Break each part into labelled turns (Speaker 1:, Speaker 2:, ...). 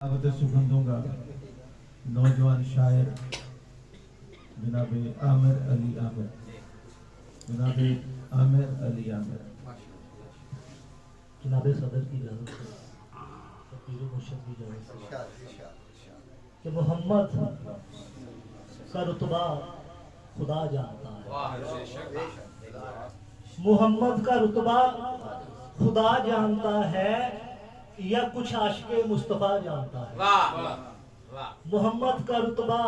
Speaker 1: دعوت سخندوں گا نوجوان شاعر جناب عامر علی عامر جناب عامر علی عامر
Speaker 2: جناب صدر کی اجازت سے تقریر مرشد کی اجازت سے کہ محمد کا رتبہ خدا جانتا ہے، محمد کا رتبہ خدا جانتا ہے یا کچھ عاشق مصطفیٰ جانتا ہے؟ محمد کا رتبہ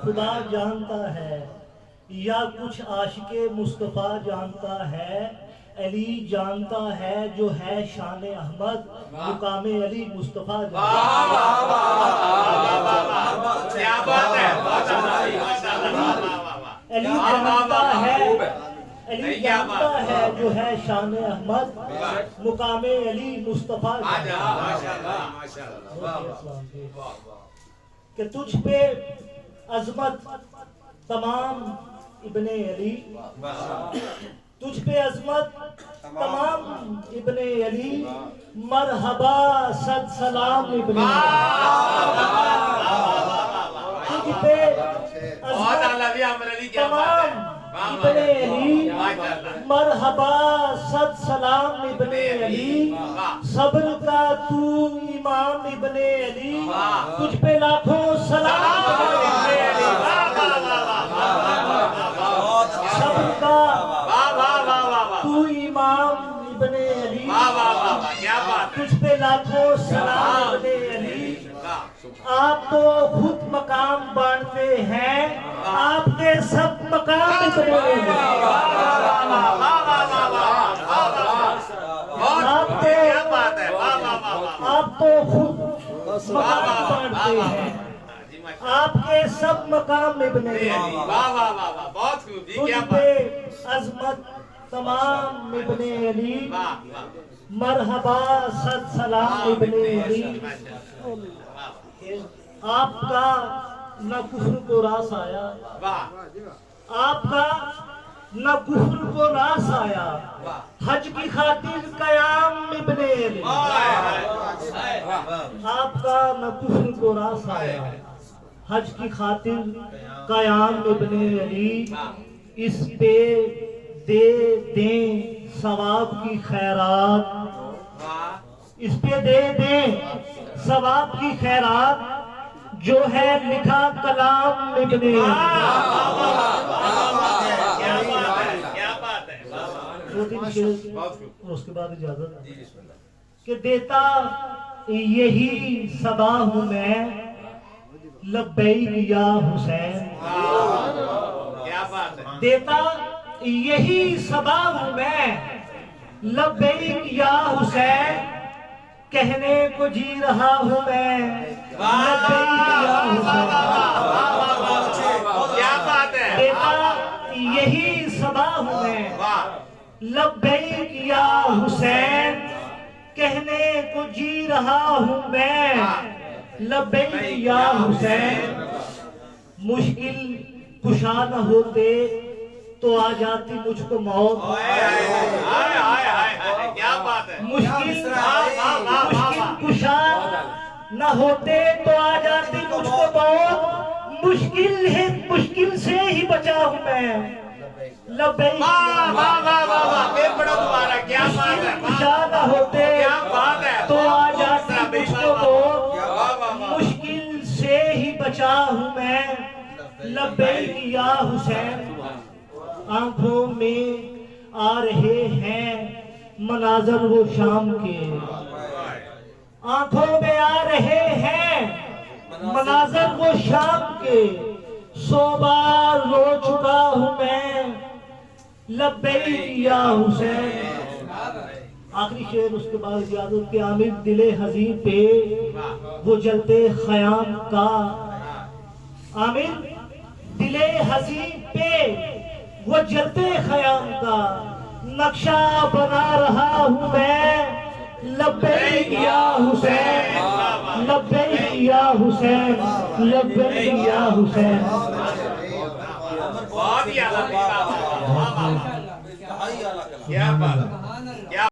Speaker 2: خدا جانتا ہے یا کچھ عاشق مصطفیٰ جانتا ہے؟ علی جانتا ہے جو ہے شان احمد، مقام علی مصطفیٰ جانتا ہے۔ علی جانتا ہے، علی جانتا ہے جو ہے شان احمد، مقام علی مصطفیٰ کہ تجھ پہ عظمت تمام ابن علی، تجھ پہ عظمت تمام ابن علی، مرحبا صد سلام ابن تجھ پہ عظمت تمام ابن علی، مرحبا صد سلام ابن علی، صبر کا تو امام ابن علی، تجھ پہ لاکھوں سلام ابن علی، صبر کا تو امام ابن علی، تجھ پہ لاکھوں سلام ابن علی۔ آپ تو خود مقام بانٹتے ہیں، آپ کے سب مقام ابن علی، آپ تو خود مقام بانٹتے ہیں، آپ کے سب مقام ابن علی، تجھ پہ عظمت تمام ابن علی، مرحبا صد سلام ابن علی۔ آپ کا نہ کفر کو راس آیا، آپ کا نہ کفر کو راس آیا، حج کی خاطر قیام ابن علی، آپ کا نہ کفر کو راس آیا، حج کی خاطر قیام ابن علی، اس پہ دے دیں ثواب کی خیرات، اس پہ دے دیں ثواب کی خیرات، جو ہے لکھا کلام ابن علی۔ اس کے بعد اجازت کہ دیتا یہی صدا ہوں میں، لبیک یا حسین، دیتا یہی صدا ہوں میں، لبیک یا حسین، کہنے کو جی رہا ہوں میں، لبیک یا حسین، دیتا یہی صدا ہوں میں، لبیک یا حسین، کہنے کو جی رہا ہوں میں، لبیک یا حسین۔ مشکل کشا نہ ہوتے تو آ جاتی مجھ کو موت، مشکل کشا نہ ہوتے تو آ جاتی مجھ کو موت، مشکل ہے مشکل سے ہی بچا ہوں میں، لبیک کشا نہ ہوتے تو آ جاتی مجھ کو موت، مشکل سے ہی بچا ہوں میں، لبیک یا حسین۔ آنکھوں میں آ رہے ہیں مناظر وہ شام کے، آنکھوں میں آ رہے ہیں مناظر وہ شام کے، 100 بار رو چکا ہوں میں، لبیک یا حسین۔ آخری شعر اس کے بعد اجازت کے عامر دل حزین پہ وہ جلتے خیام کا، عامر دل حزین پہ وہ جلتے خیام کا، نقشہ بنا رہا ہوں میں، لبیک یا حسین، لبیک یا حسین، لبیک یا حسین۔
Speaker 3: بہت ہی اعلیٰ، کیا بات ہے۔